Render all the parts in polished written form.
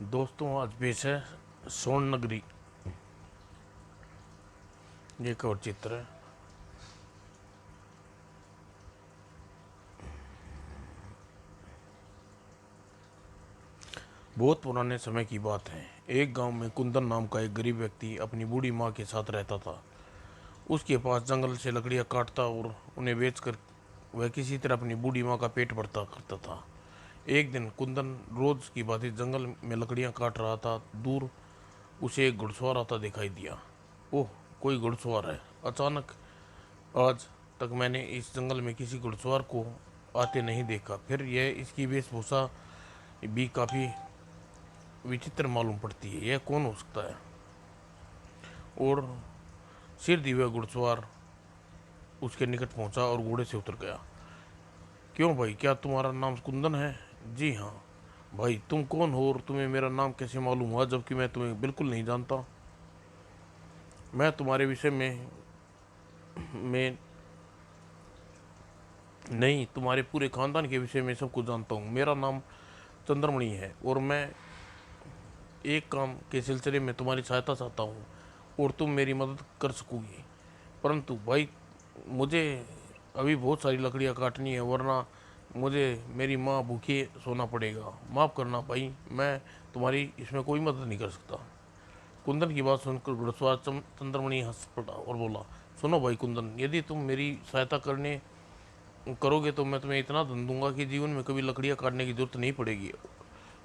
दोस्तों, आज पेश है स्वर्ण नगरी। ये एक और चित्र है। बहुत पुराने समय की बात है। एक गांव में कुंदन नाम का एक गरीब व्यक्ति अपनी बूढ़ी माँ के साथ रहता था। उसके पास जंगल से लकड़ियाँ काटता और उन्हें बेचकर वह किसी तरह अपनी बूढ़ी माँ का पेट भरता करता था। एक दिन कुंदन रोज की भांति जंगल में लकड़ियाँ काट रहा था। दूर उसे एक घुड़सवार आता दिखाई दिया। ओह, कोई घुड़सवार है। अचानक आज तक मैंने इस जंगल में किसी घुड़सवार को आते नहीं देखा। फिर यह इसकी वेशभूषा भी काफ़ी विचित्र मालूम पड़ती है। यह कौन हो सकता है? और सिर दिव्या घुड़सवार उसके निकट पहुंचा और घोड़े से उतर गया। क्यों भाई, क्या तुम्हारा नाम कुंदन है? जी हाँ। भाई, तुम कौन हो और तुम्हें मेरा नाम कैसे मालूम हुआ, जबकि मैं तुम्हें बिल्कुल नहीं जानता? मैं तुम्हारे विषय में नहीं, तुम्हारे पूरे खानदान के विषय में सब कुछ जानता हूँ। मेरा नाम चंद्रमणि है और मैं एक काम के सिलसिले में तुम्हारी सहायता चाहता हूँ और तुम मेरी मदद कर सकोगी। परंतु भाई, मुझे अभी बहुत सारी लकड़ियाँ काटनी है, वरना मुझे मेरी माँ भूखे सोना पड़ेगा। माफ़ करना भाई, मैं तुम्हारी इसमें कोई मदद नहीं कर सकता। कुंदन की बात सुनकर घुड़सवार चंद्रमणि हंस पड़ा और बोला, सुनो भाई कुंदन, यदि तुम मेरी सहायता करने करोगे तो मैं तुम्हें इतना धन दूंगा कि जीवन में कभी लकड़ियाँ काटने की जरूरत नहीं पड़ेगी।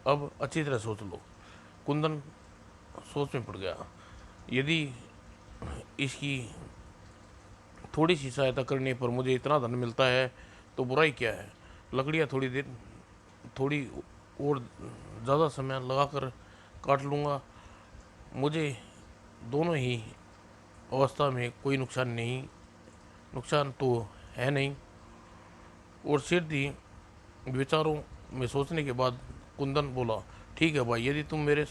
अब अच्छी तरह सोच लो। कुंदन सोच में पड़ गया। यदि इसकी थोड़ी सी सहायता करने पर मुझे इतना धन मिलता है तो बुराई क्या है। लकड़ियाँ थोड़ी और ज़्यादा समय लगाकर काट लूँगा। मुझे दोनों ही अवस्था में कोई नुकसान तो है नहीं। और सिर दी विचारों में सोचने के बाद कुंदन बोला, ठीक है भाई, यदि तुम मेरे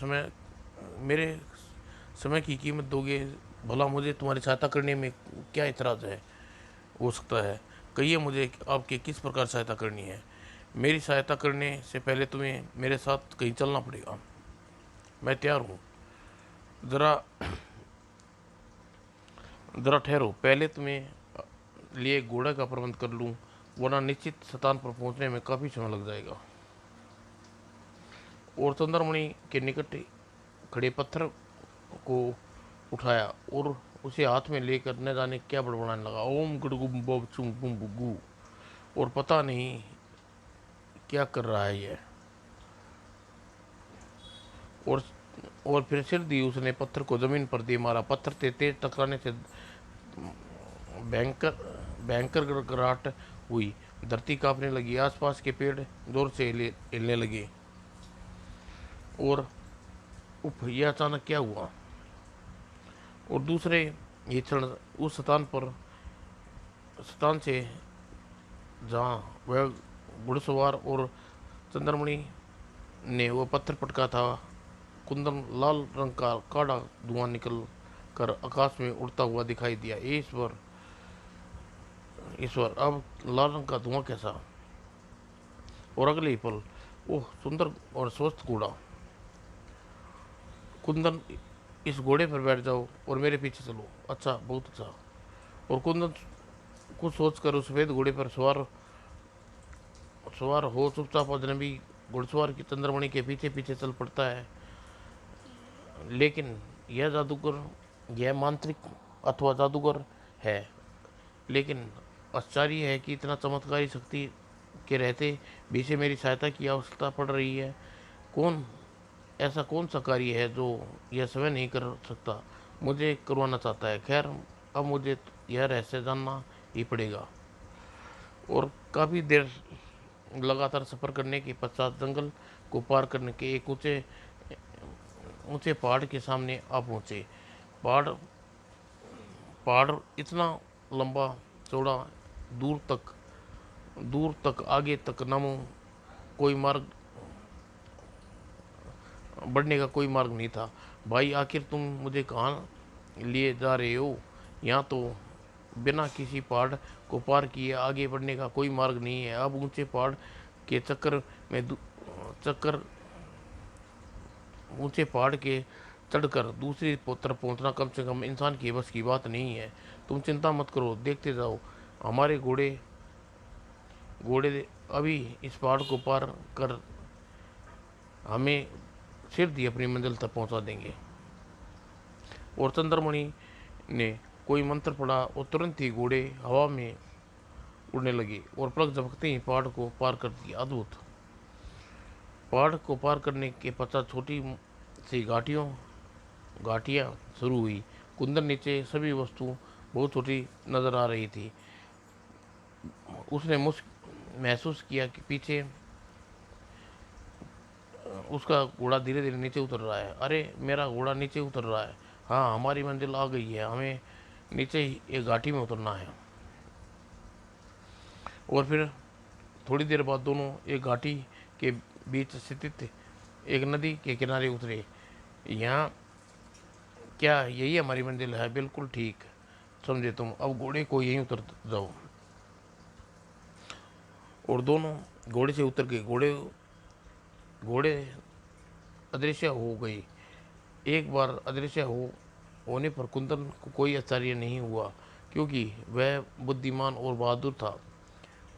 समय की कीमत दोगे, भला मुझे तुम्हारी सहायता करने में क्या इतराज़ है हो सकता है। कहिए मुझे आपके किस प्रकार सहायता करनी है। मेरी सहायता करने से पहले तुम्हें मेरे साथ कहीं चलना पड़ेगा। मैं तैयार हूँ। ज़रा ज़रा ठहरो, पहले तुम्हें लिए घोड़े का प्रबंध कर लूँ, वरना निश्चित स्थान पर पहुँचने में काफ़ी समय लग जाएगा। और चंद्रमणि के निकट खड़े पत्थर को उठाया और उसे हाथ में लेकर न जाने क्या बड़बड़ाने लगा। ओम गड़गुम बम चुम बुम बुगू। और पता नहीं क्या कर रहा है यह। और और फिर सिर दी उसने पत्थर को जमीन पर दे मारा। पत्थर से तेज टकराने से भयंकर भयंकर गड़गड़ाहट हुई। धरती कांपने लगी। आसपास के पेड़ जोर से हिलने लगे। और उफ, यह अचानक क्या हुआ। और दूसरे ये क्षण उस स्थान से जहाँ वह घुड़सवार और चंद्रमणि ने वह पत्थर पटका था, कुंदन लाल रंग का काड़ा धुआं निकल कर आकाश में उड़ता हुआ दिखाई दिया। ईश्वर, ईश्वर, अब लाल रंग का धुआं कैसा? और अगले ही पल, ओह सुंदर और स्वस्थ घोड़ा। कुंदन, इस घोड़े पर बैठ जाओ और मेरे पीछे चलो। अच्छा, बहुत अच्छा। और कुंदन कुछ सोचकर उस सफेद घोड़े पर सवार हो चुपचाप अजनबी घुड़सवार की चंद्रमणि के पीछे पीछे चल पड़ता है। लेकिन यह जादूगर, यह मांत्रिक अथवा जादूगर है। लेकिन आश्चर्य है कि इतना चमत्कारी शक्ति के रहते भी से मेरी सहायता की आवश्यकता पड़ रही है। कौन ऐसा कौन सा कार्य है जो यह स्वयं नहीं कर सकता, मुझे करवाना चाहता है। खैर, अब मुझे यह रहस्य जानना ही पड़ेगा। और काफ़ी देर लगातार सफ़र करने के पश्चात जंगल को पार करने के एक ऊंचे ऊंचे पहाड़ के सामने आ पहुंचे। पहाड़ पहाड़ इतना लंबा चौड़ा, दूर तक दूर तक आगे तक नामो कोई मार्ग बढ़ने का कोई मार्ग नहीं था। भाई, आखिर तुम मुझे कहाँ लिए जा रहे हो? यहाँ तो बिना किसी पहाड़ को पार किए आगे बढ़ने का कोई मार्ग नहीं है। अब ऊंचे पहाड़ के चक्कर ऊंचे पहाड़ के चढ़कर दूसरी तरफ पहुंचना कम से कम इंसान की बस की बात नहीं है। तुम चिंता मत करो, देखते जाओ। हमारे घोड़े घोड़े अभी इस पहाड़ को पार कर हमें सिर्फ ही अपनी मंजिल तक पहुंचा देंगे। और चंद्रमणि ने कोई मंत्र पढ़ा और तुरंत ही घोड़े हवा में उड़ने लगे और पलक झपकते ही पहाड़ को पार कर दिया। अद्भुत। पहाड़ को पार करने के पश्चात छोटी सी घाटियाँ शुरू हुई। कुंदन नीचे सभी वस्तु बहुत छोटी नजर आ रही थी। उसने महसूस किया कि पीछे उसका घोड़ा धीरे धीरे नीचे उतर रहा है। अरे, मेरा घोड़ा नीचे उतर रहा है। हाँ, हमारी मंजिल आ गई है, हमें नीचे ही एक घाटी में उतरना है। और फिर थोड़ी देर बाद दोनों एक घाटी के बीच स्थित एक नदी के किनारे उतरे। यहाँ क्या यही हमारी मंजिल है? बिल्कुल ठीक समझे तुम। अब घोड़े को यहीं उतर जाओ। और दोनों घोड़े से उतर गए। घोड़े अदृश्य हो गई। एक बार अदृश्य होने पर कुंदन को कोई आश्चर्य नहीं हुआ, क्योंकि वह बुद्धिमान और बहादुर था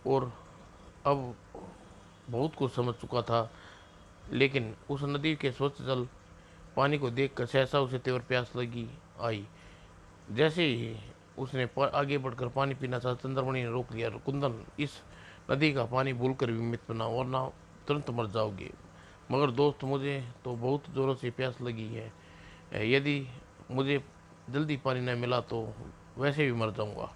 और अब बहुत कुछ समझ चुका था। लेकिन उस नदी के स्वच्छ जल पानी को देखकर सहसा उसे तीव्र प्यास लगी आई। जैसे ही उसने आगे बढ़कर पानी पीना चाहा, चंद्रमणि ने रोक लिया। कुंदन, इस नदी का पानी भूलकर भी मत पीना, वरना तुरंत मर जाओगे। मगर दोस्त, मुझे तो बहुत ज़ोरों से प्यास लगी है। यदि मुझे जल्दी पानी न मिला तो वैसे भी मर जाऊंगा।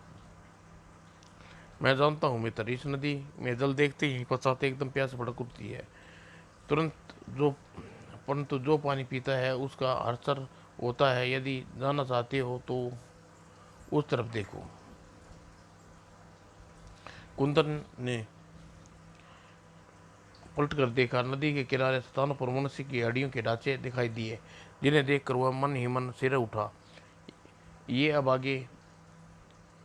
मैं जानता हूँ मित्र, इस नदी में जल देखते ही पश्चात एकदम प्यास भड़क उठती है। तुरंत जो परंतु जो पानी पीता है उसका हर्षर होता है। यदि जाना चाहते हो तो उस तरफ देखो। कुंदन ने पलट कर देखा। नदी के किनारे स्थानों पर मनुष्य की हड्डियों के ढांचे दिखाई दिए, जिन्हें देखकर वह मन ही मन सिर उठा। ये अब आगे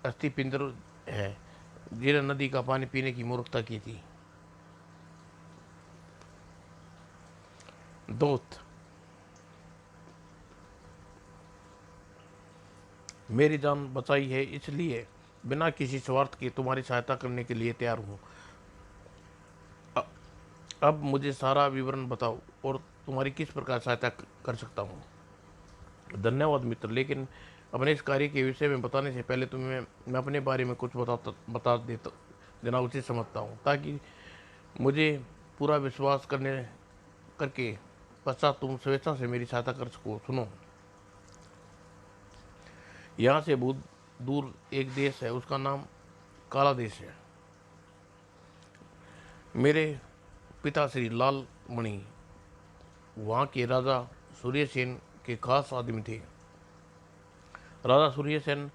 अस्थि पिंजर है, जिन्हें नदी का पानी पीने की मूर्खता की थी। दोस्त, मेरी जान बचाई है, इसलिए बिना किसी स्वार्थ के तुम्हारी सहायता करने के लिए तैयार हूँ। अब मुझे सारा विवरण बताओ और तुम्हारी किस प्रकार सहायता कर सकता हूँ। धन्यवाद मित्र, लेकिन अपने इस कार्य के विषय में बताने से पहले तुम्हें मैं अपने बारे में कुछ बता देना उचित समझता हूँ, ताकि मुझे पूरा विश्वास करके पश्चात तुम स्वेच्छा से मेरी सहायता कर सको। सुनो, यहाँ से बहुत दूर एक देश है, उसका नाम काला देश है। मेरे पिता श्री लाल मणि वहाँ के राजा सूर्यसेन के खास आदमी थे। राजा सूर्यसेन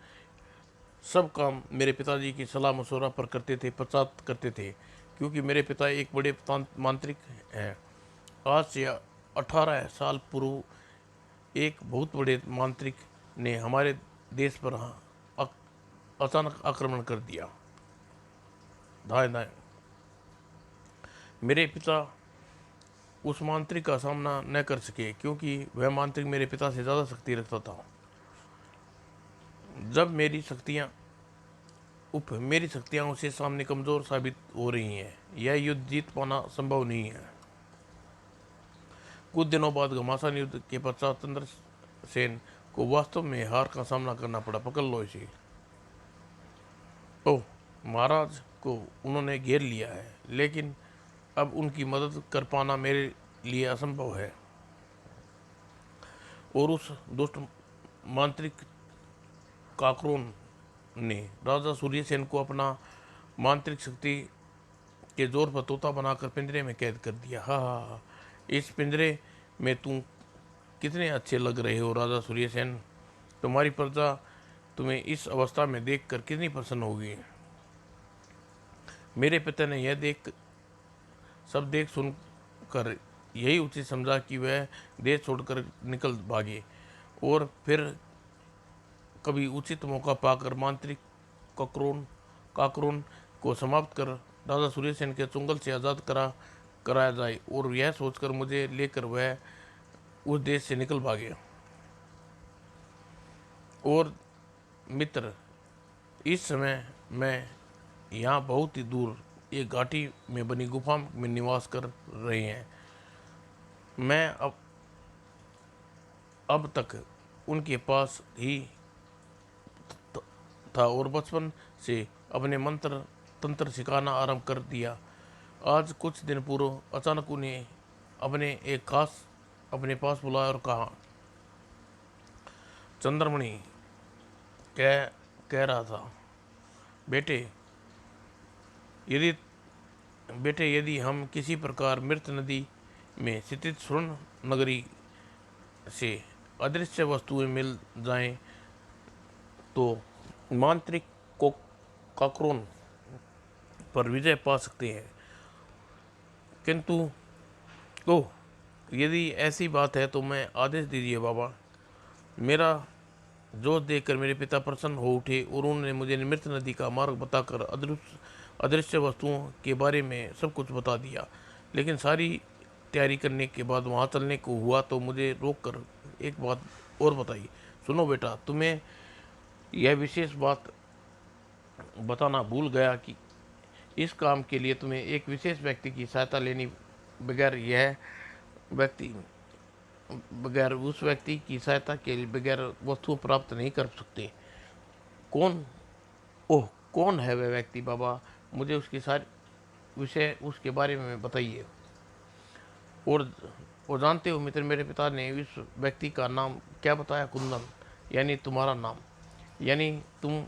सब काम मेरे पिताजी की सलाह मशवरा पर करते थे, पश्चात करते थे, क्योंकि मेरे पिता एक बड़े मांत्रिक हैं। आज से 18 साल पूर्व एक बहुत बड़े मांत्रिक ने हमारे देश पर अचानक आक्रमण कर दिया। दाएं दाएं। मेरे पिता उस मांत्रिक का सामना न कर सके, क्योंकि वह मांत्रिक मेरे पिता से ज़्यादा शक्ति रखता था। जब मेरी शक्तियाँ उसके सामने कमज़ोर साबित हो रही हैं, यह युद्ध जीत पाना संभव नहीं है। कुछ दिनों बाद घमासान युद्ध के पश्चात चंद्रसेन को वास्तव में हार का सामना करना पड़ा। पकड़ लो इसे। ओह, महाराज को उन्होंने घेर लिया है, लेकिन अब उनकी मदद कर पाना मेरे लिए असंभव है। और उस दुष्ट मांत्रिक काकरोन ने राजा सूर्यसेन को अपना मांत्रिक शक्ति के जोर पर तोता बनाकर पिंजरे में कैद कर दिया। हा हा हा। इस पिंजरे में तुम कितने अच्छे लग रहे हो राजा सूर्यसेन। तुम्हारी प्रजा तुम्हें इस अवस्था में देखकर कितनी प्रसन्न होगी। मेरे पिता ने सब देख सुन कर यही उचित समझा कि वह देश छोड़कर निकल भागे और फिर कभी उचित मौका पाकर मांत्रिक काकरोन को समाप्त कर राजा सूर्यसेन के चुंगल से आज़ाद कराया जाए। और यह सोचकर मुझे लेकर वह उस देश से निकल भागे। और मित्र, इस समय मैं यहाँ बहुत ही दूर एक घाटी में बनी गुफा में निवास कर रहे हैं। मैं अब तक उनके पास ही था और बचपन से अपने मंत्र तंत्र सिखाना आरंभ कर दिया। आज कुछ दिन पूर्व अचानक उन्हें अपने पास बुलाया और कहा, चंद्रमणि कह कह रहा था, बेटे यदि यदि हम किसी प्रकार मृत नदी में स्थित स्वर्ण नगरी से अदृश्य वस्तुएं मिल जाएं तो मांत्रिक को काकरोन पर विजय पा सकते हैं। किंतु ओह, यदि ऐसी बात है तो मैं आदेश दीजिए बाबा। मेरा जोश देखकर मेरे पिता प्रसन्न हो उठे और उन्होंने मुझे मृत नदी का मार्ग बताकर अदृश्य वस्तुओं के बारे में सब कुछ बता दिया। लेकिन सारी तैयारी करने के बाद वहाँ चलने को हुआ तो मुझे रोक कर एक बात और बताई। सुनो बेटा, तुम्हें यह विशेष बात बताना भूल गया कि इस काम के लिए तुम्हें एक विशेष व्यक्ति की सहायता लेनी, व्यक्ति बगैर उस व्यक्ति की सहायता के लिए बगैर वस्तु प्राप्त नहीं कर सकते। कौन? ओह, कौन है वह व्यक्ति बाबा? मुझे उसकी सारी विषय उसके बारे में बताइए। और जानते हो मित्र, मेरे पिता ने इस व्यक्ति का नाम क्या बताया? कुंदन, यानी तुम्हारा नाम। यानी तुम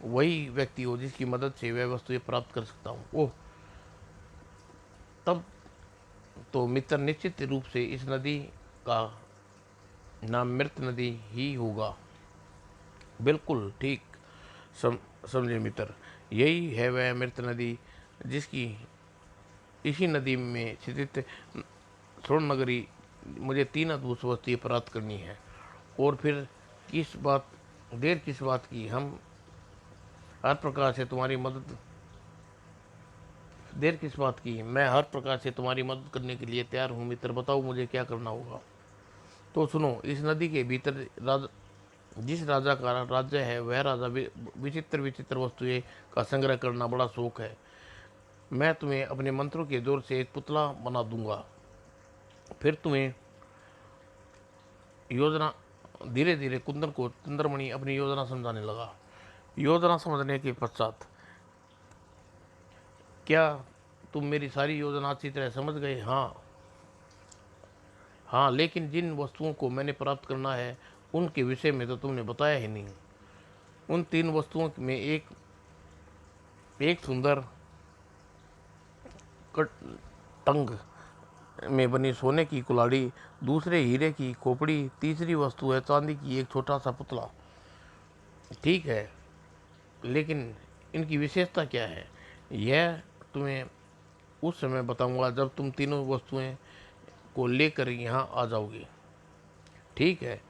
वही व्यक्ति हो जिसकी मदद से वह वस्तुएं प्राप्त कर सकता हूँ। ओह, तब तो मित्र निश्चित रूप से इस नदी का नाम मृत नदी ही होगा। बिल्कुल ठीक समझे मित्र, यही है वह मृत नदी जिसकी इसी नदी में स्थित स्वर्ण नगरी मुझे 3 अद्भुत वस्तुएं प्राप्त करनी है। और फिर किस बात की? हम हर प्रकार से तुम्हारी मदद देर किस बात की? मैं हर प्रकार से तुम्हारी मदद करने के लिए तैयार हूँ मित्र। बताओ मुझे क्या करना होगा। तो सुनो, इस नदी के भीतर जिस राजा का राज्य है वह राजा विचित्र विचित्र वस्तुएं का संग्रह करना बड़ा शौक है। मैं तुम्हें अपने मंत्रों के जोर से एक पुतला बना दूंगा। फिर तुम्हें योजना धीरे धीरे कुंदन को चंद्रमणि अपनी योजना समझाने लगा। योजना समझने के पश्चात, क्या तुम मेरी सारी योजना अच्छी तरह समझ गए? हाँ हाँ, लेकिन जिन वस्तुओं को मैंने प्राप्त करना है उनके विषय में तो तुमने बताया ही नहीं। उन 3 वस्तुओं में एक सुंदर टंग में बनी सोने की कुल्हाड़ी, दूसरे हीरे की खोपड़ी, तीसरी वस्तु है चांदी की एक छोटा सा पुतला। ठीक है, लेकिन इनकी विशेषता क्या है यह तुम्हें उस समय बताऊंगा जब तुम तीनों वस्तुएं को लेकर यहाँ आ जाओगे। ठीक है,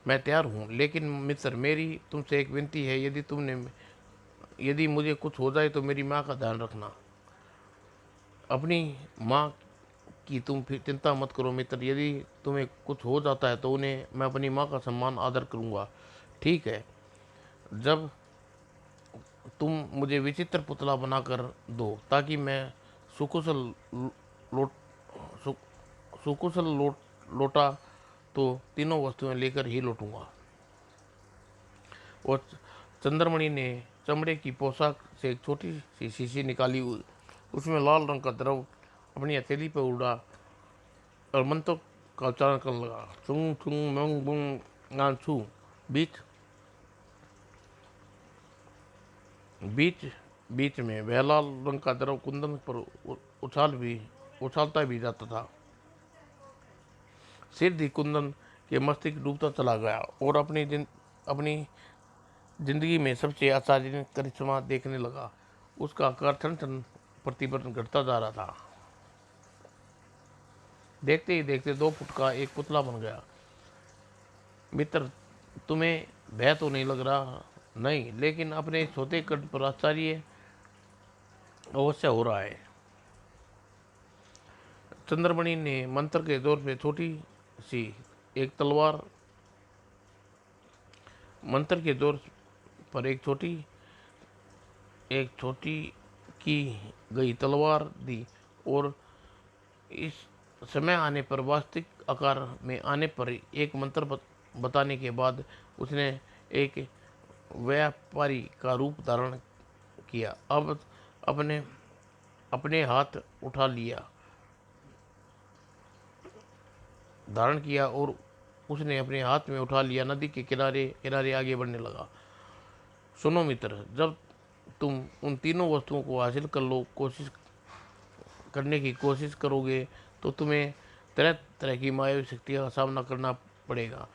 मैं तैयार हूँ। लेकिन मित्र, मेरी तुमसे एक विनती है, यदि मुझे कुछ हो जाए तो मेरी माँ का ध्यान रखना। अपनी माँ की तुम फिर चिंता मत करो मित्र। यदि तुम्हें कुछ हो जाता है तो उन्हें मैं अपनी माँ का सम्मान आदर करूँगा। ठीक है, जब तुम मुझे विचित्र पुतला बनाकर दो ताकि मैं सुकुशल लौट सुकुशल लौटा तो तीनों वस्तुएं लेकर ही लौटूंगा। और चंद्रमणि ने चमड़े की पोशाक से एक छोटी सी शीशी निकाली। उसमें लाल रंग का द्रव अपनी हथेली पर उड़ा और मंत्र का उच्चारण करने लगा। चुंग चुंग मंग बुंग नानछू। बीच बीच बीच में वह लाल रंग का द्रव कुंदन पर उछालता भी जाता था। सिर ही कुंदन के मस्तिष्क डूबता चला गया और अपनी जिंदगी में सबसे आश्चर्य करिश्मा देखने लगा। उसका आकार क्षण क्षण प्रतिपन्न घटता जा रहा था। देखते ही देखते 2 फुट का एक पुतला बन गया। मित्र, तुम्हें भय तो नहीं लग रहा? नहीं, लेकिन अपने छोटे कद पर आश्चर्य अवश्य हो रहा है। चंद्रमणि ने मंत्र के जोर पे छोटी सी एक तलवार मंत्र के जोर पर एक छोटी की गई तलवार दी, और इस समय आने पर, वास्तविक आकार में आने पर, एक मंत्र बताने के बाद उसने एक व्यापारी का रूप धारण किया। अब अपने अपने हाथ उठा लिया धारण किया और उसने अपने हाथ में उठा लिया, नदी के किनारे किनारे आगे बढ़ने लगा। सुनो मित्र, जब तुम उन तीनों वस्तुओं को हासिल करने की कोशिश करोगे तो तुम्हें तरह तरह की मायावी शक्तियों का सामना करना पड़ेगा,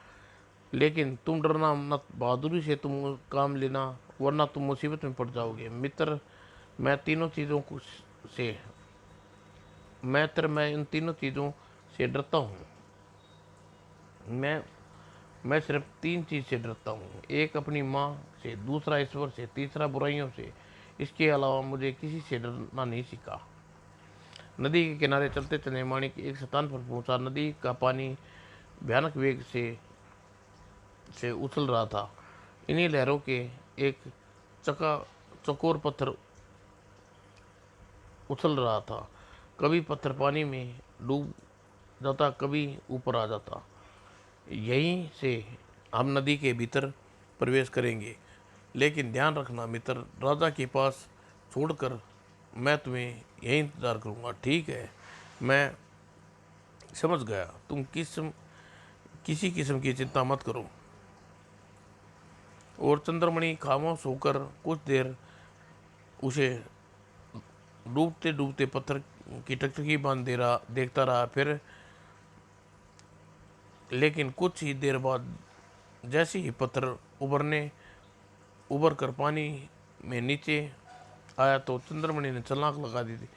लेकिन तुम डरना मत, बहादुरी से तुम काम लेना, वरना तुम मुसीबत में पड़ जाओगे। मित्र, मैं तीनों चीज़ों को से मैं इन तीनों चीज़ों से डरता हूँ। मैं मैं सिर्फ तीन चीज़ से डरता हूँ, एक अपनी माँ से, दूसरा ईश्वर से, तीसरा बुराइयों से। इसके अलावा मुझे किसी से डरना नहीं सीखा। नदी के किनारे चलते चलते माणिक एक स्थान पर पहुंचा। नदी का पानी भयानक वेग से उछल रहा था। इन्हीं लहरों के एक चका चकोर पत्थर उछल रहा था। कभी पत्थर पानी में डूब जाता, कभी ऊपर आ जाता। यहीं से हम नदी के भीतर प्रवेश करेंगे, लेकिन ध्यान रखना मित्र, राजा के पास छोड़कर मैं तुम्हें यहीं इंतज़ार करूँगा, ठीक है? मैं समझ गया, तुम किसी किस्म की चिंता मत करो। और चंद्रमणि खामोश होकर कुछ देर उसे डूबते डूबते पत्थर की टकटकी बांध देखता रहा। फिर लेकिन कुछ ही देर बाद जैसे ही पत्थर उबर कर पानी में नीचे आया तो चंद्रमणि ने छलांग लगा दी थी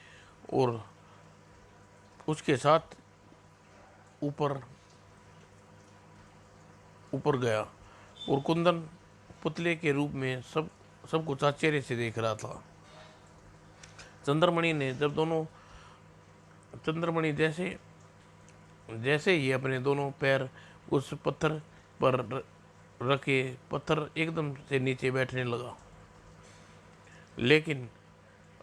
और उसके साथ ऊपर ऊपर गया। और कुंदन पुतले के रूप में सब कुछ आश्चर्य से देख रहा था। चंद्रमणि ने जब दोनों चंद्रमणि जैसे जैसे ही अपने दोनों पैर उस पत्थर पर रखे, पत्थर एकदम से नीचे बैठने लगा। लेकिन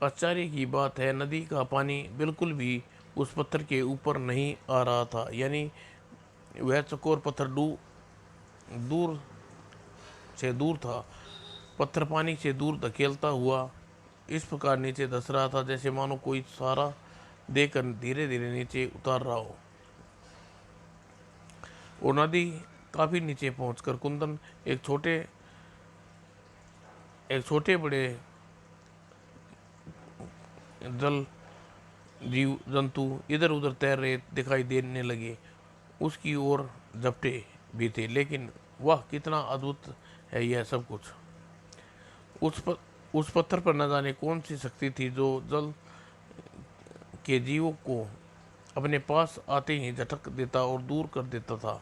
आश्चर्य की बात है, नदी का पानी बिल्कुल भी उस पत्थर के ऊपर नहीं आ रहा था। यानी वह चकोर पत्थर दूर से दूर था। पत्थर पानी से दूर धकेलता हुआ इस प्रकार नीचे धंस रहा था, जैसे मानो कोई सहारा देकर धीरे धीरे नीचे उतार रहा हो। और नदी काफी नीचे पहुंचकर कुंदन एक छोटे बड़े जल जीव जंतु इधर उधर तैर रहे दिखाई देने लगे। उसकी ओर झपटे भी थे, लेकिन वाह कितना अद्भुत है यह सब कुछ। उस पत्थर पर न जाने कौन सी शक्ति थी जो जल के जीवों को अपने पास आते ही झटक देता और दूर कर देता था।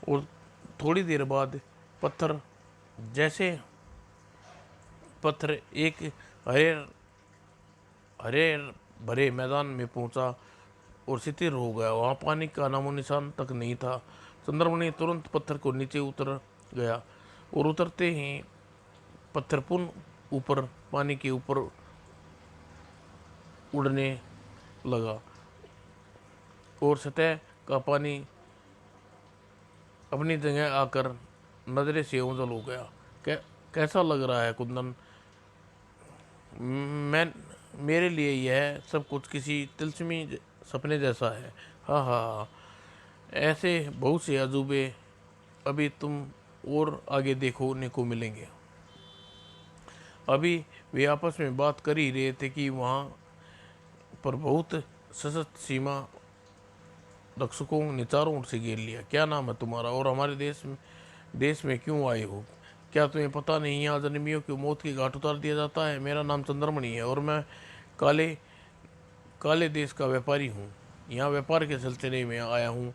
और थोड़ी देर बाद पत्थर जैसे पत्थर एक हरे हरे भरे मैदान में पहुंचा और स्थिर हो गया। वहां पानी का नामो निशान तक नहीं था। चंद्रमणि तुरंत पत्थर को नीचे उतर गया और उतरते ही पत्थर पुनः ऊपर पानी के ऊपर उड़ने लगा और सतह का पानी अपनी जगह आकर नजरे से ओझल हो गया। कैसा लग रहा है कुंदन? मैं मेरे लिए यह सब कुछ किसी तिलस्मी सपने जैसा है। हाँ हाँ हाँ, ऐसे बहुत से अजूबे अभी तुम और आगे देखने को मिलेंगे। अभी वे आपस में बात कर ही रहे थे कि वहाँ पर बहुत सशस्त्र सीमा रक्षकों ने चारों ओर से घेर लिया। क्या नाम है तुम्हारा और हमारे देश में क्यों आए हो? क्या तुम्हें पता नहीं यहाँ जन्मियों की मौत के घाट उतार दिया जाता है? मेरा नाम चंद्रमणि है और मैं काले काले देश का व्यापारी हूँ। यहाँ व्यापार के सिलसिले में आया हूँ।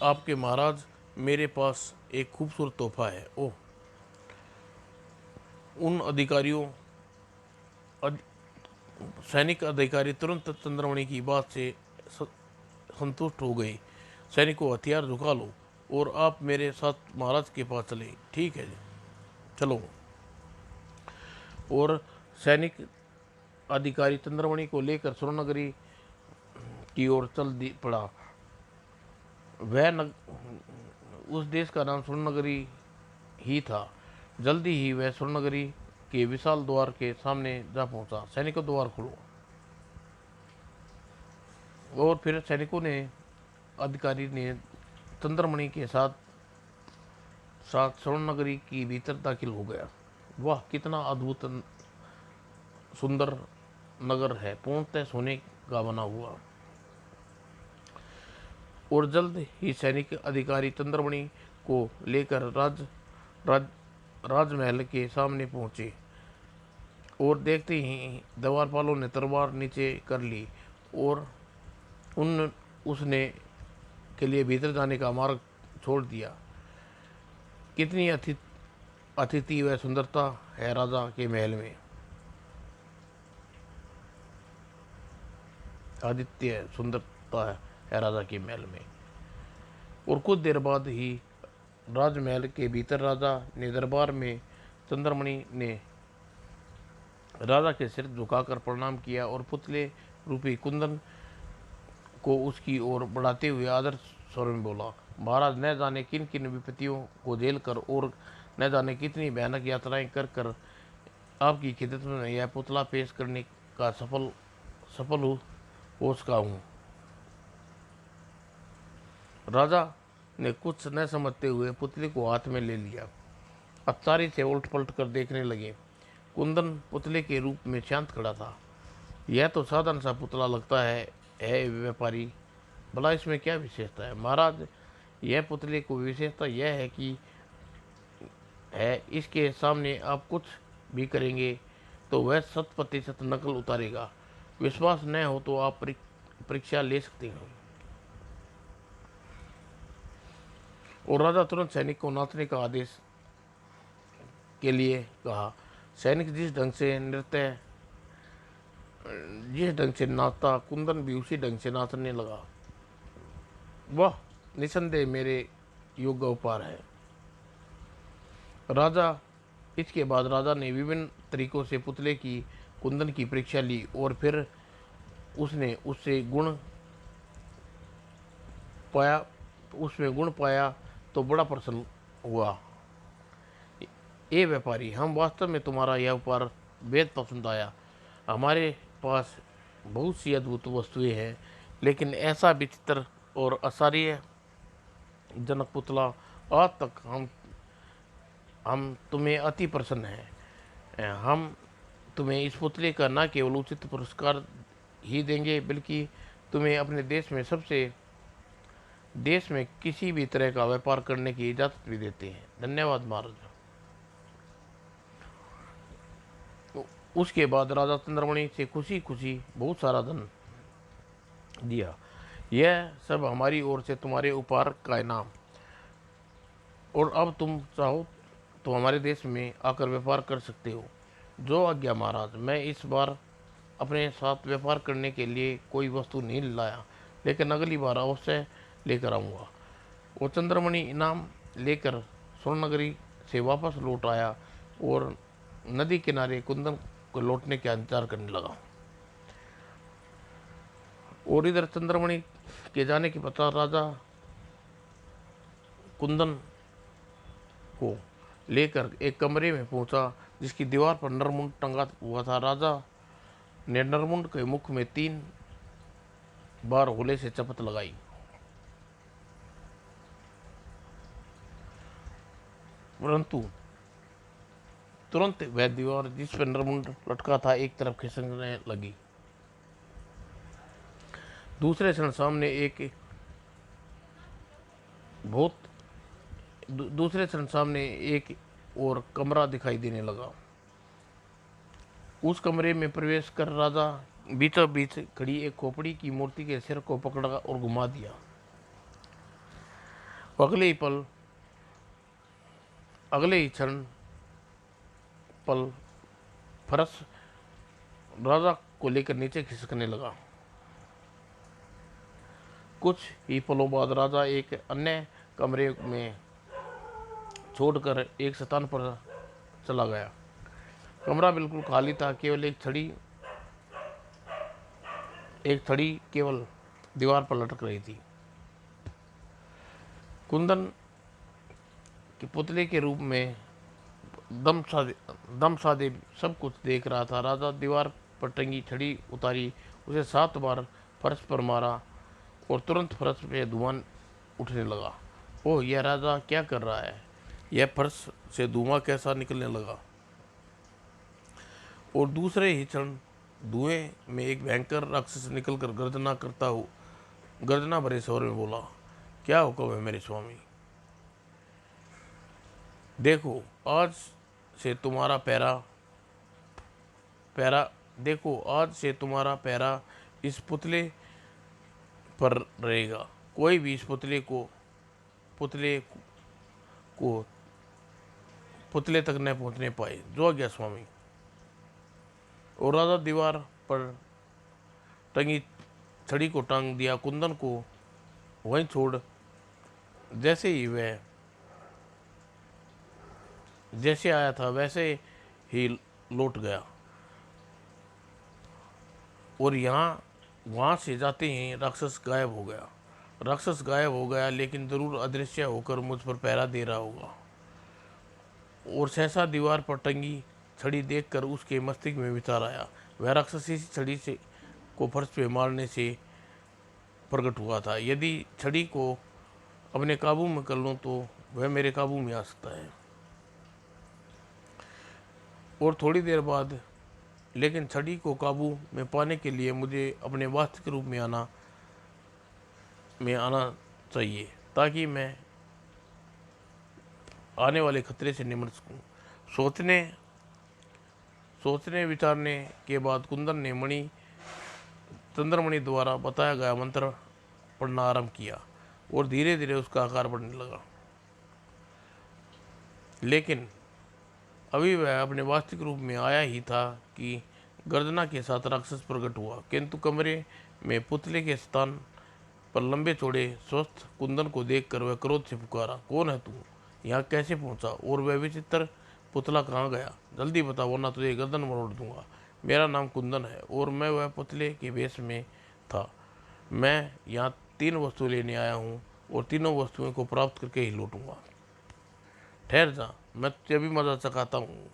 आपके महाराज, मेरे पास एक खूबसूरत तोहफा है। ओह! उन सैनिक अधिकारी तुरंत चंद्रमणि की बात से संतुष्ट हो गए। सैनिकों, हथियार झुका लो और आप मेरे साथ महाराज के पास चले। ठीक है जी, चलो। और सैनिक अधिकारी चंद्रमणि को लेकर स्वर्णनगरी की ओर चल पड़ा। उस देश का नाम स्वर्णनगरी ही था। जल्दी ही वह स्वर्णनगरी के विशाल द्वार के सामने जा पहुंचा। सैनिकों, द्वार खोलो। और फिर सैनिकों ने, अधिकारी ने चंद्रमणि के साथ साथ स्वर्णनगरी की भीतर दाखिल हो गया। वाह, कितना अद्भुत सुंदर नगर है, पूर्णतः सोने का बना हुआ। और जल्द ही सैनिक अधिकारी चंद्रमणि को लेकर राज राजमहल के सामने पहुंचे। और देखते ही द्वारपालों ने तलवार नीचे कर ली और उसने के लिए भीतर जाने का मार्ग छोड़ दिया। कितनी अतिथि व सुंदरता है राजा के महल में। आदित्य सुंदरता है राजा के महल में। और कुछ देर बाद ही राजमहल के भीतर राजा ने दरबार में चंद्रमणि ने राजा के सिर झुकाकर प्रणाम किया और पुतले रूपी कुंदन को उसकी ओर बढ़ाते हुए आदर स्वर में बोला, महाराज, न जाने किन किन विपत्तियों को झेल कर और न जाने कितनी भयानक यात्राएं कर कर आपकी खिदमत में यह पुतला पेश करने का सफल हो सका हूँ। राजा ने कुछ न समझते हुए पुतले को हाथ में ले लिया। अत्तारी से उलट पलट कर देखने लगे। कुंदन पुतले के रूप में शांत खड़ा था। यह तो साधारण सा पुतला लगता है व्यापारी, भला इसमें क्या विशेषता है? महाराज, यह पुतले को विशेषता यह है कि इसके सामने आप कुछ भी करेंगे तो वह 100% नकल उतारेगा। विश्वास न हो तो आप परीक्षा ले सकते हैं। और राजा तुरंत सैनिक को नाचने का आदेश के लिए कहा। सैनिक जिस ढंग से नाचता, कुंदन भी उसी ढंग से नाचने लगा। वह निसंदेह मेरे योग्य उपहार है। इसके बाद राजा ने विभिन्न तरीकों से पुतले की कुंदन की परीक्षा ली और फिर उसने उसमें गुण पाया तो बड़ा प्रसन्न हुआ। ए व्यापारी, हम वास्तव में तुम्हारा यह उपहार बेहद पसंद आया। हमारे पास बहुत सी अद्भुत वस्तुएं हैं, लेकिन ऐसा विचित्र और आश्चर्य जनक पुतला आज तक हम तुम्हें अति प्रसन्न हैं। हम तुम्हें इस पुतले का न केवल उचित पुरस्कार ही देंगे, बल्कि तुम्हें अपने देश में किसी भी तरह का व्यापार करने की इजाज़त भी देते हैं। धन्यवाद महाराज। उसके बाद राजा चंद्रमणि से खुशी खुशी बहुत सारा धन दिया। यह सब हमारी ओर से तुम्हारे उपहार का इनाम। और अब तुम चाहो तो हमारे देश में आकर व्यापार कर सकते हो। जो आज्ञा महाराज। मैं इस बार अपने साथ व्यापार करने के लिए कोई वस्तु नहीं लाया, लेकिन अगली बार अवश्य लेकर आऊँगा। वो चंद्रमणि इनाम लेकर स्वर्णनगरी से वापस लौट आया और नदी किनारे कुंदन को लौटने का इंतजार करने लगा। और इधर चंद्रमणि के जाने के पश्चात राजा कुंदन को लेकर एक कमरे में पहुंचा जिसकी दीवार पर नरमुंड टंगा हुआ था। राजा ने नरमुंड के मुख में 3 बार होले से चपत लगाई। परंतु तुरंत वह दीवार जिस पर नरमुंड लटका था एक तरफ खिसकने लगी। दूसरे क्षण सामने एक और कमरा दिखाई देने लगा। उस कमरे में प्रवेश कर राजा बीचों बीच खड़ी एक खोपड़ी की मूर्ति के सिर को पकड़ा और घुमा दिया। अगले ही क्षण फरस राजा को लेकर नीचे खिसकने लगा। कुछ ही पलों बाद राजा एक अन्य कमरे में छोड़कर एक स्थान पर चला गया। कमरा बिल्कुल खाली था, केवल एक छड़ी केवल दीवार पर लटक रही थी। कुंदन के पुतले के रूप में दम साधे सब कुछ देख रहा था। राजा दीवार पर टंगी छड़ी उतारी, उसे 7 बार फर्श पर मारा और तुरंत फर्श पे धुआं उठने लगा। ओह, यह राजा क्या कर रहा है? यह फर्श से धुआं कैसा निकलने लगा? और दूसरे ही क्षण धुएं में एक भयंकर राक्षस निकलकर गर्जना भरे स्वर में बोला, क्या हुक्म है मेरे स्वामी? देखो आज से तुम्हारा पैरा इस पुतले पर रहेगा। कोई भी इस पुतले तक न पहुंचने पाए। जो आज्ञा स्वामी। और राजा दीवार पर टंगी छड़ी को टांग दिया। कुंदन को वहीं छोड़ जैसे आया था वैसे ही लौट गया। और वहां से जाते ही राक्षस गायब हो गया, लेकिन जरूर अदृश्य होकर मुझ पर पहरा दे रहा होगा। और सहसा दीवार पर टंगी छड़ी देखकर उसके मस्तिष्क में विचार आया। वह राक्षस इसी छड़ी से को फर्श पे मारने से प्रकट हुआ था। यदि छड़ी को अपने काबू में कर लूं तो वह मेरे काबू में आ सकता है। और थोड़ी देर बाद, लेकिन छड़ी को काबू में पाने के लिए मुझे अपने वास्तविक रूप में आना चाहिए, ताकि मैं आने वाले खतरे से निमट सकूं। सोचने विचारने के बाद कुंदन ने चंद्रमणि द्वारा बताया गया मंत्र पढ़ना आरंभ किया और धीरे धीरे उसका आकार बढ़ने लगा। लेकिन अभी वह अपने वास्तविक रूप में आया ही था कि गर्जना के साथ राक्षस प्रकट हुआ। किंतु कमरे में पुतले के स्थान पर लंबे चौड़े स्वस्थ कुंदन को देखकर वह क्रोध से पुकारा, कौन है तू? यहाँ कैसे पहुंचा? और वह विचित्र पुतला कहाँ गया? जल्दी बता, वरना तुझे गर्दन मरोड़ दूंगा। मेरा नाम कुंदन है और मैं वह पुतले के वेश में था। मैं यहाँ 3 वस्तुएं लेने आया हूँ और तीनों वस्तुओं को प्राप्त करके ही लौटूंगा। ठहर जा, मैं तुझे भी मजा चखाता हूँ।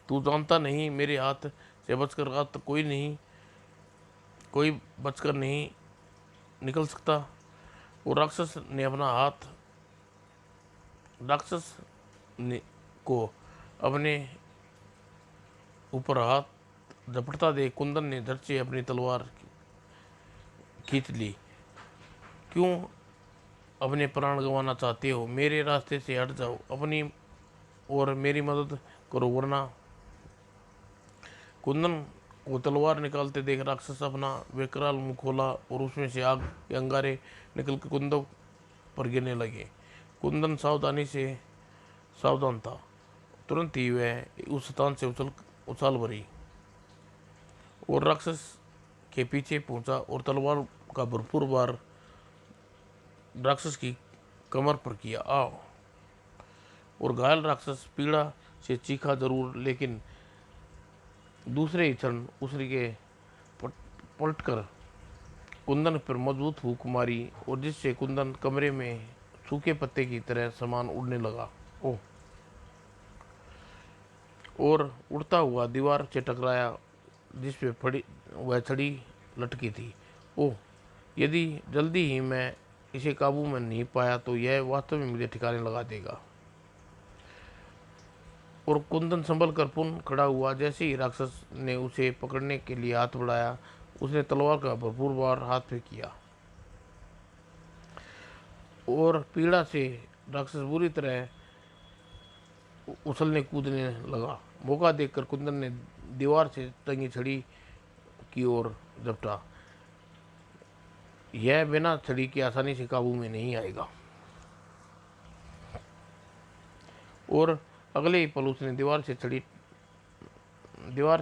तू जानता नहीं, मेरे हाथ से कोई बचकर नहीं निकल सकता। और राक्षस को अपने ऊपर हाथ झपटता देख कुंदन ने झट से अपनी तलवार खींच ली। क्यों अपने प्राण गंवाना चाहते हो? मेरे रास्ते से हट जाओ अपनी और मेरी मदद करो, वरना। कुंदन को तलवार निकालते देख राक्षस अपना विकराल मुंह खोला और उसमें से आग के अंगारे निकलकर कुंदन पर गिरने लगे। कुंदन सावधान था। तुरंत ही वह उस स्थान से उछाल भरी और राक्षस के पीछे पहुंचा और तलवार का भरपूर वार राक्षस की कमर पर किया। आओ! और घायल राक्षस पीड़ा से चीखा जरूर, लेकिन दूसरे ही क्षण उसके पलटकर कुंदन पर मजबूत फूंक मारी और जिससे कुंदन कमरे में सूखे पत्ते की तरह समान उड़ने लगा। ओह! और उड़ता हुआ दीवार से टकराया जिस पे वह छड़ी लटकी थी। ओह! यदि जल्दी ही मैं इसे काबू में नहीं पाया तो यह वास्तव में मुझे ठिकाने लगा देगा। और कुंदन संभल कर पुनः खड़ा हुआ। जैसे ही राक्षस ने उसे पकड़ने के लिए हाथ बढ़ाया, उसने तलवार का भरपूर वार हाथ पे किया और पीड़ा से राक्षस बुरी तरह उछलने कूदने लगा। मौका देखकर कुंदन ने दीवार से टंगी छड़ी की ओर झपटा। यह बिना छड़ी के आसानी से काबू में नहीं आएगा। और अगले ही पल उसने दीवार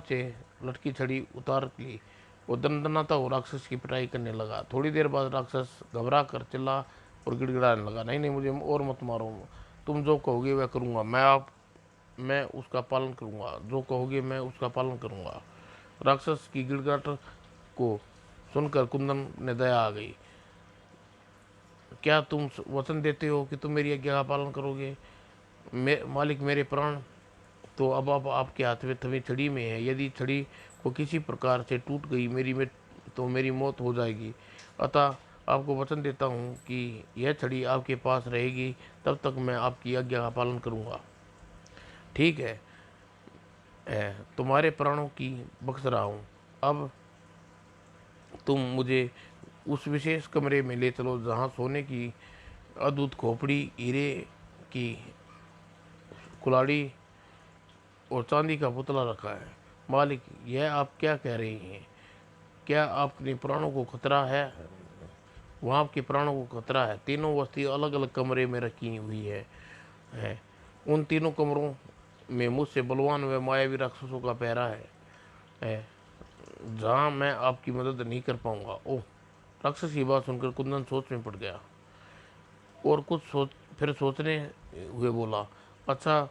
से लटकी छड़ी उतार ली वो दंदनाता वो राक्षस की पिटाई करने लगा। थोड़ी देर बाद राक्षस घबरा कर चिल्ला और गिड़गिड़ाने लगा, नहीं नहीं, मुझे और मत मारो, तुम जो कहोगे वह करूँगा, मैं उसका पालन करूँगा, जो कहोगे मैं उसका पालन करूँगा। राक्षस की गिड़गिड़ाहट को सुनकर कुंदन ने दया आ गई। क्या तुम वचन देते हो कि तुम मेरी आज्ञा का पालन करोगे? मालिक, मेरे प्राण तो अब आपके हाथ में थमी छड़ी में है। यदि छड़ी को किसी प्रकार से टूट गई तो मेरी मौत हो जाएगी। अतः आपको वचन देता हूँ कि यह छड़ी आपके पास रहेगी, तब तक मैं आपकी आज्ञा का पालन करूँगा। ठीक है, तुम्हारे प्राणों की बख्श रहा हूँ। अब तुम मुझे उस विशेष कमरे में ले चलो जहाँ सोने की अद्भुत खोपड़ी, हीरे की कुल्हाड़ी और चांदी का पुतला रखा है। मालिक, यह आप क्या कह रही हैं? क्या आपके प्राणों को खतरा है? वहाँ आपके प्राणों को खतरा है। तीनों वस्तु अलग अलग कमरे में रखी हुई है। उन तीनों कमरों में मुझसे बलवान व मायावी राक्षसों का पहरा है जहाँ मैं आपकी मदद नहीं कर पाऊंगा। ओह! राक्षस की बात सुनकर कुंदन सोच में पड़ गया और फिर सोचने हुए बोला, अच्छा,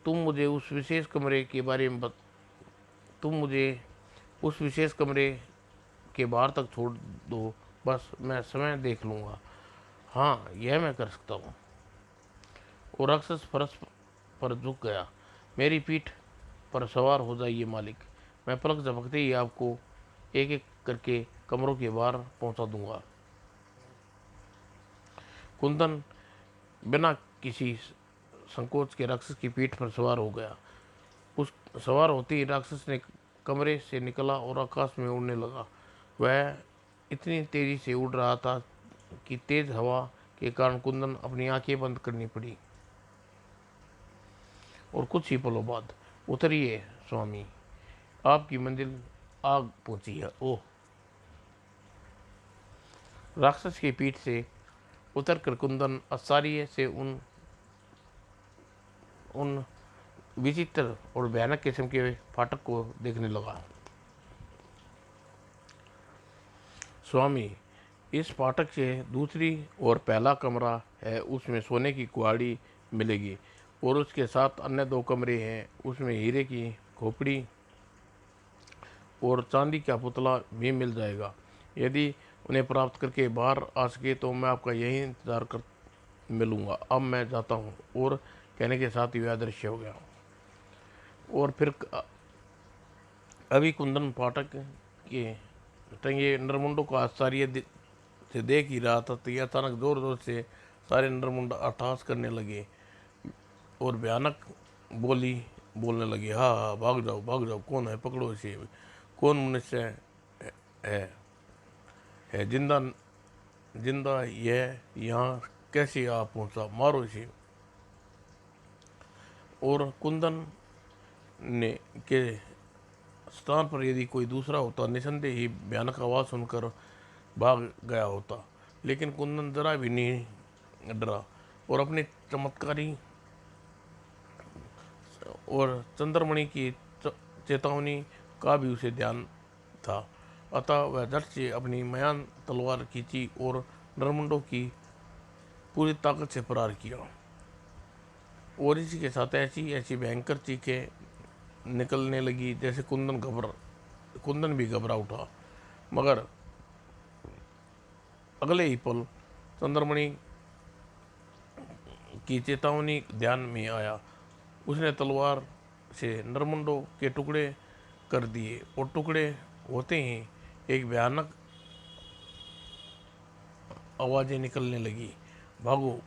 तुम मुझे उस विशेष कमरे के बारे में तुम मुझे उस विशेष कमरे के बाहर तक छोड़ दो, बस मैं समय देख लूँगा। हाँ, यह मैं कर सकता हूँ। और राक्षस फरस पर झुक गया। मेरी पीठ पर सवार हो जाइए मालिक, मैं पलक झपकते ही आपको एक एक करके कमरों के बाहर पहुंचा दूंगा। कुंदन बिना किसी संकोच के राक्षस की पीठ पर सवार हो गया। उस सवार होते ही राक्षस ने कमरे से निकला और आकाश में उड़ने लगा। वह इतनी तेजी से उड़ रहा था कि तेज हवा के कारण कुंदन अपनी आंखें बंद करनी पड़ी। और कुछ ही पलों बाद, उतरिए स्वामी, आपकी मंजिल आग पहुंची है। ओह! राक्षस की पीठ से उतरकर कुंदन आश्चर्य से उन उन विचित्र और भयानक किस्म के फाटक को देखने लगा। स्वामी, इस फाटक से दूसरी और पहला कमरा है, उसमें सोने की कुहाड़ी मिलेगी और उसके साथ अन्य दो कमरे हैं, उसमें हीरे की खोपड़ी और चांदी का पुतला भी मिल जाएगा। यदि उन्हें प्राप्त करके बाहर आ सके तो मैं आपका यही इंतजार कर मिलूंगा। अब मैं जाता हूँ। और कहने के साथ ही वह अदृश्य हो गया। और फिर अभी कुंदन फाटक के टंगे नरमुंडों को आश्चर्य से देख ही रहा था, तो अचानक जोर जोर से सारे नरमुंड अट्टहास करने लगे और भयानक बोली बोलने लगे, हाँ हाँ, भाग जाओ, कौन है, पकड़ो इसे, कौन मनुष्य है है जिंदा जिंदा यह यहाँ कैसे आ पहुँचा, मारो इसे। और कुंदन ने के स्थान पर यदि कोई दूसरा होता, निसंदेह ही भयानक आवाज़ सुनकर भाग गया होता, लेकिन कुंदन जरा भी नहीं डरा और अपनी चमत्कारी और चंद्रमणि की चेतावनी का भी उसे ध्यान था। अतः वह झट से अपनी मयान तलवार खींची और नरमुंडों की पूरी ताकत से प्रहार किया। और इसी के साथ ऐसी ऐसी भयंकर चीखें निकलने लगी जैसे कुंदन भी घबरा उठा। मगर अगले ही पल चंद्रमणि की चेतावनी ध्यान में आया। उसने तलवार से नरमुंडों के टुकड़े कर दिए और टुकड़े होते ही एक भयानक आवाज़ें निकलने लगी, भागो,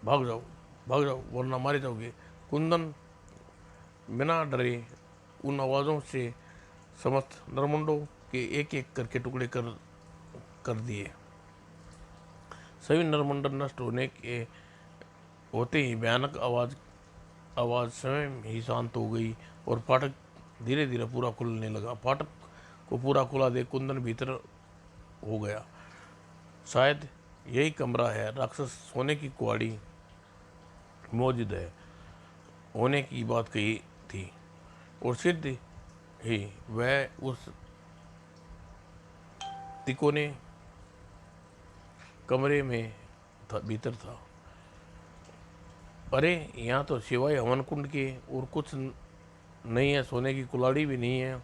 भाग जाओ वरना मारे जाओगे। कुंदन बिना डरे उन आवाज़ों से समस्त नरमुंडों के एक एक करके टुकड़े कर दिए। सभी नरमुंड नष्ट होते ही भयानक आवाज़ स्वयं ही शांत हो गई और फाटक धीरे धीरे पूरा खुलने लगा। फाटक को पूरा खुला देख कुंदन भीतर हो गया। शायद यही कमरा है राक्षस सोने की कुहाड़ी मौजूद है होने की बात कही थी। और सिद्ध ही वह उस तिकोने कमरे में भीतर था। अरे यहाँ तो सिवाय हवन कुंड के और कुछ नहीं है, सोने की कुल्हाड़ी भी नहीं है।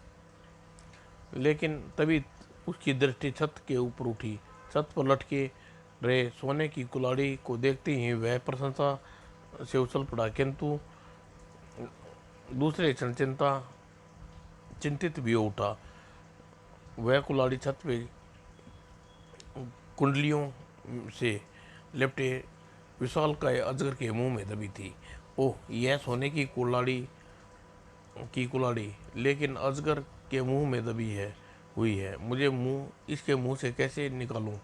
लेकिन तभी उसकी दृष्टि छत के ऊपर उठी। छत पर लटके रहे सोने की कुल्हाड़ी को देखते ही वह प्रशंसा से उछल पड़ा, किंतु दूसरे क्षण चिंतित भी हो उठा। वह कुल्हाड़ी छत पे कुंडलियों से लिपटे विशालकाय अजगर के मुंह में दबी थी। ओह, यह सोने की कुल्हाड़ी लेकिन अजगर के मुंह में दबी हुई है। मुझे इसके मुंह से कैसे निकालूं?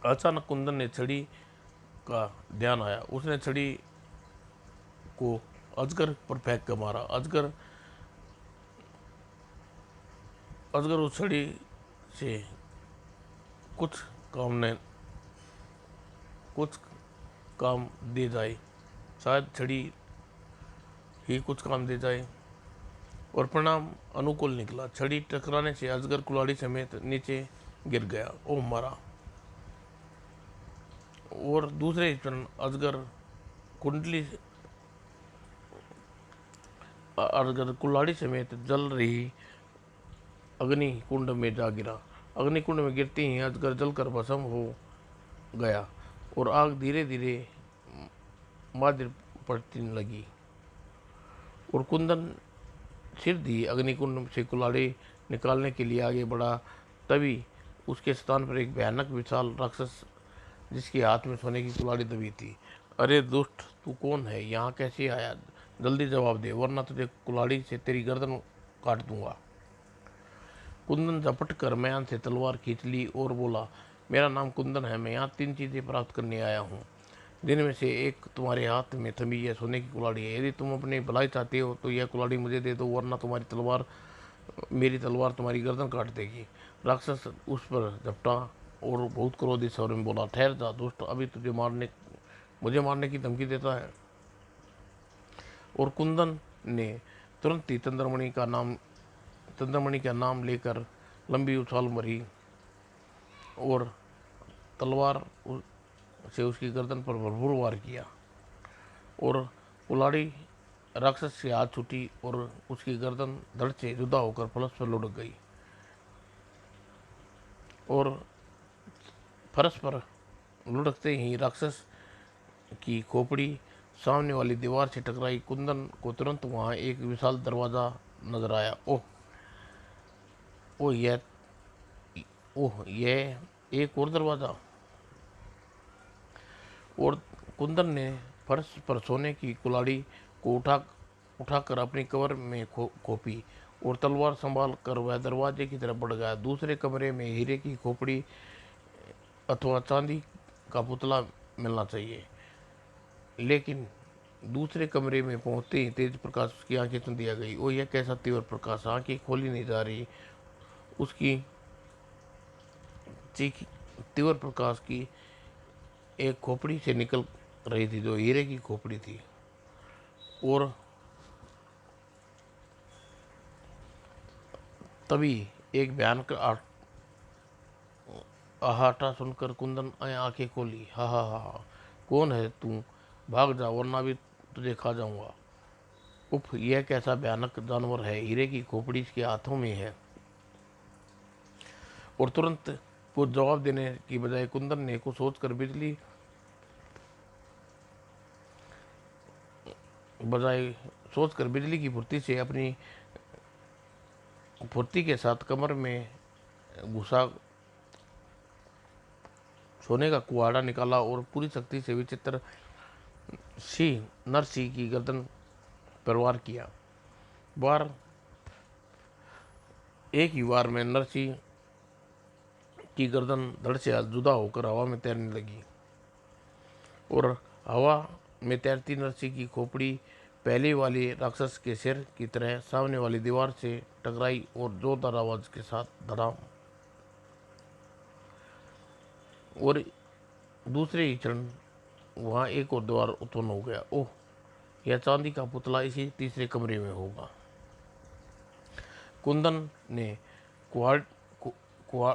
अचानक कुंदन ने छड़ी का ध्यान आया। उसने छड़ी को अजगर पर फेंक कर मारा। अजगर उस छड़ी से कुछ काम दे जाए, शायद छड़ी ही कुछ काम दे जाए। और परिणाम अनुकूल निकला। छड़ी टकराने से अजगर कुल्हाड़ी समेत नीचे गिर गया। ओह, मरा। और दूसरे क्षण अजगर कुल्हाड़ी समेत जल रही अग्नि कुंड में जा गिरा। अग्नि कुंड में गिरते ही अजगर जलकर भस्म हो गया और आग धीरे धीरे मादिर पड़ने लगी। और कुंदन सिर दी अग्निकुंड से कुल्हाड़ी निकालने के लिए आगे बढ़ा। तभी उसके स्थान पर एक भयानक विशाल राक्षस, जिसके हाथ में सोने की कुल्हाड़ी दबी थी। अरे दुष्ट, तू कौन है? यहाँ कैसे आया? जल्दी जवाब दे, वरना तुझे कुल्हाड़ी से तेरी गर्दन काट दूंगा। कुंदन झपट कर म्यान से तलवार खींच ली और बोला, मेरा नाम कुंदन है। मैं यहाँ 3 चीज़ें प्राप्त करने आया हूँ, जिनमें से एक तुम्हारे हाथ में थमी यह सोने की कुल्हाड़ी है। यदि तुम अपनी भलाई चाहते हो तो यह कुल्हाड़ी मुझे दे दो, वरना मेरी तलवार तुम्हारी गर्दन काट देगी। राक्षस उस पर झपटा और बहुत क्रोधित स्वर में बोला, ठहर जा दुष्ट, अभी मुझे मारने की धमकी देता है। और कुंदन ने तुरंत ही चंद्रमणि का नाम लेकर लंबी उछाल मरी और तलवार से उसकी गर्दन पर भरपूर वार किया। और कुल्हाड़ी राक्षस से हाथ छूटी और उसकी गर्दन धड़ से जुदा होकर फर्श पर लुढ़क गई। और फर्श पर लुढ़कते ही राक्षस की खोपड़ी सामने वाली दीवार से टकराई। कुंदन को तुरंत वहां एक विशाल दरवाजा नजर आया। ओह, यह एक और दरवाजा। और कुंदन ने फर्श पर सोने की कुल्हाड़ी को उठाकर अपनी कवर में खोपी और तलवार संभाल कर वह दरवाजे की तरफ बढ़ गया। दूसरे कमरे में हीरे की खोपड़ी अथवा चांदी का पुतला मिलना चाहिए। लेकिन दूसरे कमरे में पहुंचते ही तेज प्रकाश उसकी आंखें चुन दिया गई। ओ, यह कैसा तीव्र प्रकाश! आंखें खोली नहीं जा रही। उसकी चीख तीव्र प्रकाश की एक खोपड़ी से निकल रही थी, जो हीरे की खोपड़ी थी। और तभी एक भयानक आहाटा सुनकर कुंदन ने आंखें खोली। हा हा हा, कौन है तू? भाग जा, वरना भी तुझे खा जाऊंगा। उफ, यह कैसा भयानक जानवर है? हीरे की खोपड़ी इसके हाथों में है। और तुरंत कुछ जवाब देने की बजाय कुंदन ने कुछ सोचकर बिजली की फुर्ती से अपनी फुर्ती के साथ कमर में घुसा सोने का कुहाड़ा निकाला और पूरी शक्ति से विचित्र सी नरसी की गर्दन पर वार किया। एक ही वार में नरसी की गर्दन धड़ से जुदा होकर हवा में तैरने लगी। और हवा में तैरती नरसी की खोपड़ी पहले वाले राक्षस के सिर की तरह सामने वाली दीवार से टकराई और जोरदार आवाज के साथ धड़ाम। और दूसरे ही क्षण वहां एक और द्वार उत्पन्न हो गया। ओह, यह चांदी का पुतला इसी तीसरे कमरे में होगा। कुंदन ने कुआड़ कु, कुआ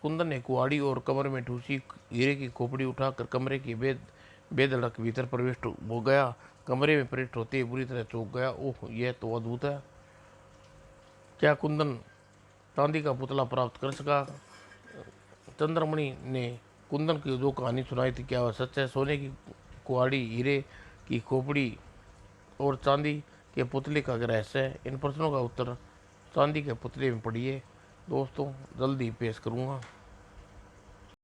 कुंदन ने कुआड़ी और कमर में ठूसी हीरे की खोपड़ी उठाकर कमरे की बेधड़क भीतर प्रविष्ट हो गया। कमरे में प्रविष्ट होते ही बुरी तरह चौंक गया। ओह, यह तो अद्भुत है। क्या कुंदन चांदी का पुतला प्राप्त कर सका? चंद्रमणि ने कुंदन की जो कहानी सुनाई थी, क्या वह सच है? सोने की कुआड़ी, हीरे की खोपड़ी और चांदी के पुतले का रहस्य है। इन प्रश्नों का उत्तर चांदी के पुतले में पढ़िए दोस्तों, जल्दी पेश करूँगा।